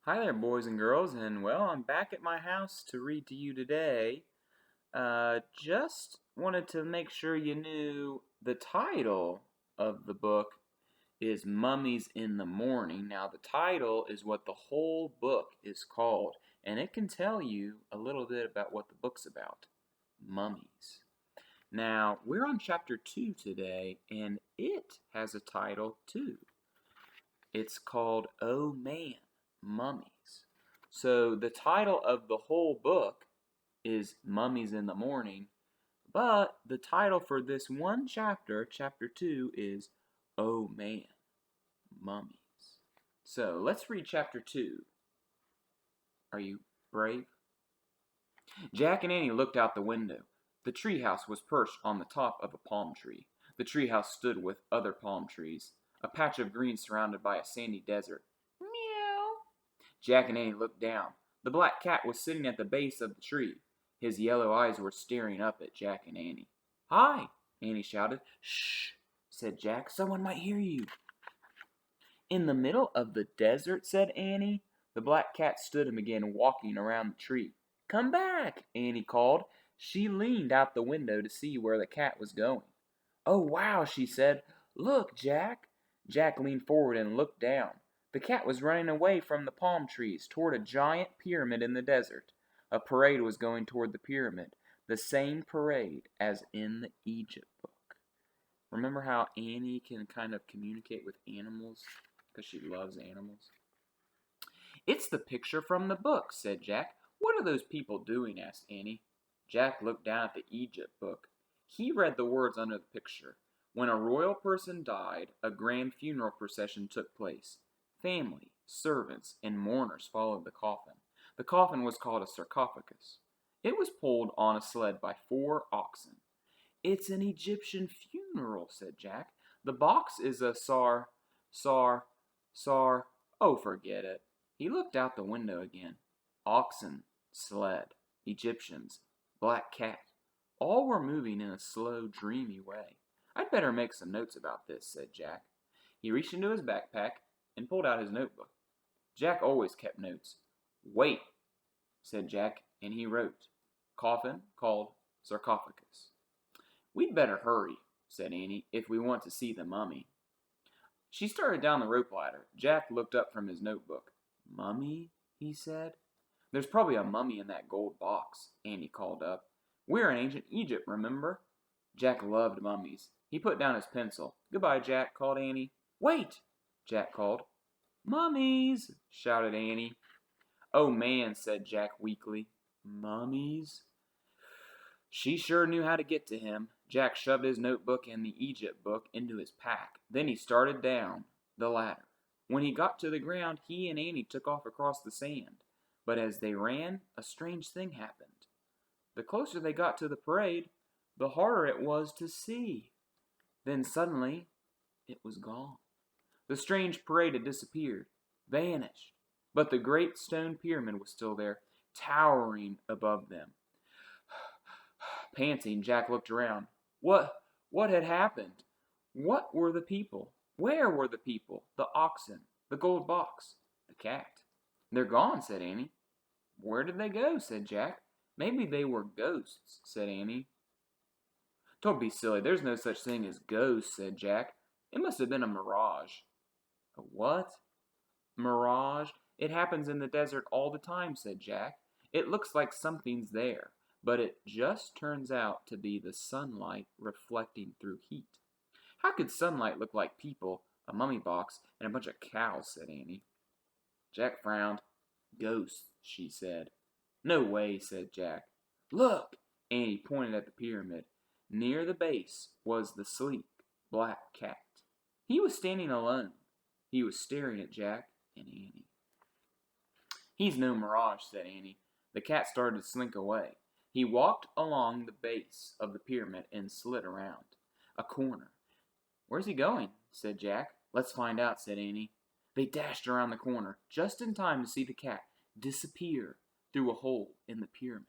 Hi there, boys and girls, and I'm back at my house to read to you today. Just wanted to make sure you knew the title of the book is Mummies in the Morning. Now, the title is what the whole book is called, and it can tell you a little bit about what the book's about. Mummies. Now, we're on chapter 2 today, and it has a title too. It's called Oh Man, Mummies. So the title of the whole book is Mummies in the Morning, but the title for this one chapter, chapter 2, is Oh Man, Mummies. So let's read chapter 2. Are you brave? Jack and Annie looked out the window. The treehouse was perched on the top of a palm tree. The treehouse stood with other palm trees, a patch of green surrounded by a sandy desert. Meow. Jack and Annie looked down. The black cat was sitting at the base of the tree. His yellow eyes were staring up at Jack and Annie. "Hi!" Annie shouted. "Shh!" said Jack. "Someone might hear you." "In the middle of the desert," said Annie. The black cat stood and began walking around the tree. "Come back!" Annie called. She leaned out the window to see where the cat was going. "Oh, wow!" she said. "Look, Jack!" Jack leaned forward and looked down. The cat was running away from the palm trees toward a giant pyramid in the desert. A parade was going toward the pyramid, the same parade as in the Egypt book. Remember how Annie can kind of communicate with animals because she loves animals? "It's the picture from the book," said Jack. "What are those people doing?" asked Annie. Jack looked down at the Egypt book. He read the words under the picture. When a royal person died, a grand funeral procession took place. Family, servants, and mourners followed the coffin. The coffin was called a sarcophagus. It was pulled on a sled by 4 oxen. "It's an Egyptian funeral," said Jack. "The box is a sar. Oh, forget it." He looked out the window again. Oxen, sled, Egyptians, black cat. All were moving in a slow, dreamy way. "I'd better make some notes about this," said Jack. He reached into his backpack and pulled out his notebook. Jack always kept notes. "Wait," said Jack, and he wrote, "Coffin called sarcophagus." "We'd better hurry," said Annie, "if we want to see the mummy." She started down the rope ladder. Jack looked up from his notebook. "Mummy?" he said. "There's probably a mummy in that gold box," Annie called up. "We're in ancient Egypt, remember?" Jack loved mummies. He put down his pencil. "Goodbye, Jack," called Annie. "Wait!" Jack called. "Mummies!" shouted Annie. "Oh, man," said Jack weakly. "Mummies?" She sure knew how to get to him. Jack shoved his notebook and the Egypt book into his pack. Then he started down the ladder. When he got to the ground, he and Annie took off across the sand. But as they ran, a strange thing happened. The closer they got to the parade, the harder it was to see. Then suddenly, it was gone. The strange parade had disappeared, vanished. But the great stone pyramid was still there, towering above them. Panting, Jack looked around. What had happened? What were the people? Where were the people? The oxen? The gold box? The cat? "They're gone," said Annie. "Where did they go?" said Jack. "Maybe they were ghosts," said Annie. "Don't be silly. There's no such thing as ghosts," said Jack. "It must have been a mirage." "A what?" "Mirage. It happens in the desert all the time," said Jack. "It looks like something's there, but it just turns out to be the sunlight reflecting through heat." "How could sunlight look like people, a mummy box, and a bunch of cows?" said Annie. Jack frowned. "Ghosts," she said. "No way," said Jack. "Look!" Annie pointed at the pyramid. Near the base was the sleek, black cat. He was standing alone. He was staring at Jack and Annie. "He's no mirage," said Annie. The cat started to slink away. He walked along the base of the pyramid and slid around a corner. "Where's he going?" said Jack. "Let's find out," said Annie. They dashed around the corner, just in time to see the cat disappear through a hole in the pyramid.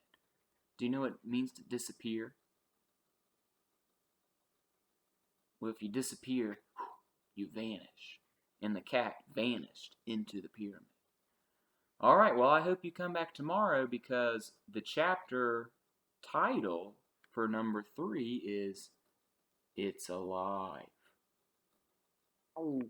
Do you know what it means to disappear? Well, if you disappear, you vanish. And the cat vanished into the pyramid. All right, well, I hope you come back tomorrow because the chapter title for number 3 is It's Alive. Oh.